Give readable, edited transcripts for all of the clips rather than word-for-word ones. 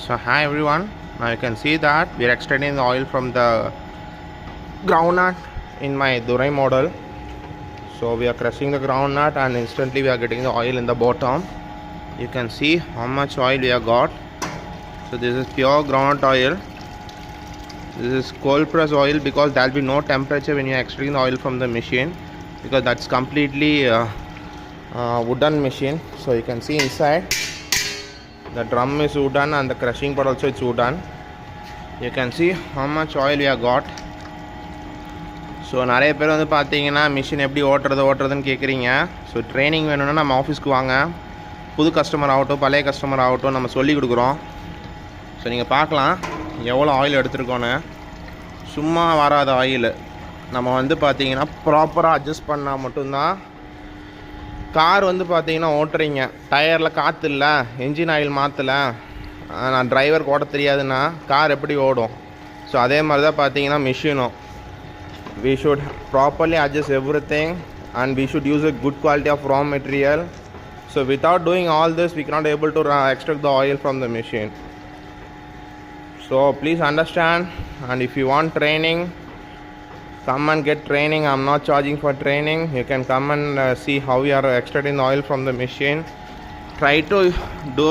So hi everyone, now you can see that we are extracting the oil from the groundnut in my Durai model. So we are crushing the groundnut and instantly we are getting the oil in the bottom. You can see how much oil we have got. So this is pure groundnut oil. This is cold press oil because there will be no temperature when you are extracting the oil from the machine, because that's completely wooden machine. So you can see inside the drum is wooden and the crushing part also is wooden. You can see how much oil we have got. So நிறைய பேர் வந்து பார்த்தீங்கன்னா machine எப்படி ஓட்டுறதுன்னு கேட்குறீங்க. So training வேணும்னா நம்ம ஆஃபீஸ்க்கு வாங்க. புது கஸ்டமர் ஆகட்டும் பழைய கஸ்டமர் ஆகட்டும் நம்ம சொல்லி கொடுக்குறோம். ஸோ நீங்கள் பார்க்கலாம் எவ்வளோ ஆயில் எடுத்துருக்கோன்னு. சும்மா வராத ஆயில் நம்ம வந்து பார்த்தீங்கன்னா ப்ராப்பராக அட்ஜஸ்ட் பண்ணால் மட்டும்தான். கார் வந்து பார்த்தீங்கன்னா ஓட்டுறீங்க, டயரில் காற்று இல்லை, என்ஜின் ஆயில் மாற்றலை, நான் டிரைவருக்கு ஓட்ட தெரியாதுன்னா கார் எப்படி ஓடும்? ஸோ அதே மாதிரி தான் பார்த்தீங்கன்னா மிஷினும். We should properly adjust everything and we should use a good quality of raw material. So without doing all this we cannot able to extract the oil from the machine. So please understand, and if you want training, come and get training. I'm not charging for training. You can come and see how we are extracting the oil from the machine. Try to do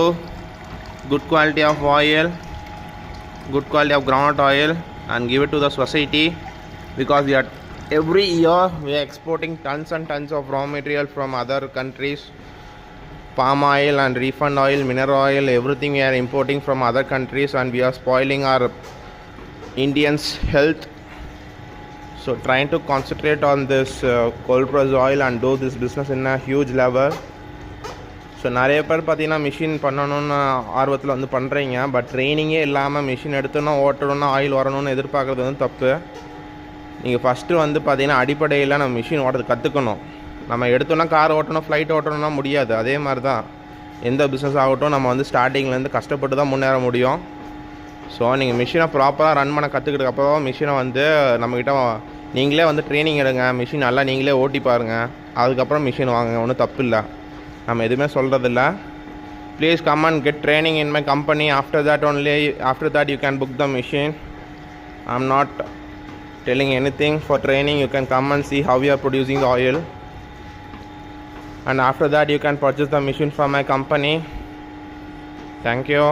good quality of oil, good quality of groundnut oil, and give it to the society, because we are every year we are exporting tons and tons of raw material from other countries. Palm oil and refined oil, mineral oil, everything we are importing from other countries, and we are spoiling our Indians health. So trying to concentrate on this cold press oil and do this business in a huge level. So நிறைய பேர் பார்த்தீங்கன்னா machine பண்ணணுன்னு ஆர்வத்தில் வந்து பண்ணுறீங்க, but ட்ரைனிங்கே இல்லாமல் machine எடுத்தோன்னா ஓட்டணுன்னா oil வரணும்னு எதிர்பார்க்குறது வந்து தப்பு. நீங்கள் ஃபஸ்ட்டு வந்து பார்த்தீங்கன்னா அடிப்படையில் நம்ம மிஷின் ஓட்டுறது கற்றுக்கணும். நம்ம எடுத்தோன்னா கார் ஓட்டணும், ஃப்ளைட் ஓட்டணும்னா முடியாது. அதே மாதிரி தான் எந்த பிஸ்னஸ் ஆகட்டும், நம்ம வந்து ஸ்டார்டிங்லேருந்து கஷ்டப்பட்டு தான் முன்னேற முடியும். ஸோ நீங்கள் மிஷினை ப்ராப்பராக ரன் பண்ண கற்றுக்கிட்டதுக்கப்புறம் மிஷினை வந்து நம்மக்கிட்ட நீங்களே வந்து ட்ரைனிங் எடுங்க, மிஷின் நல்லா நீங்களே ஓட்டி பாருங்கள், அதுக்கப்புறம் மிஷின் வாங்குங்க, ஒன்றும் தப்பு இல்லை. நம்ம எதுவுமே சொல்கிறதில்ல. Please come and get training in my company. After that you can book the machine. I am not telling anything for training. You can come and see how we are producing the oil, and after that you can purchase the machine from my company. Thank you.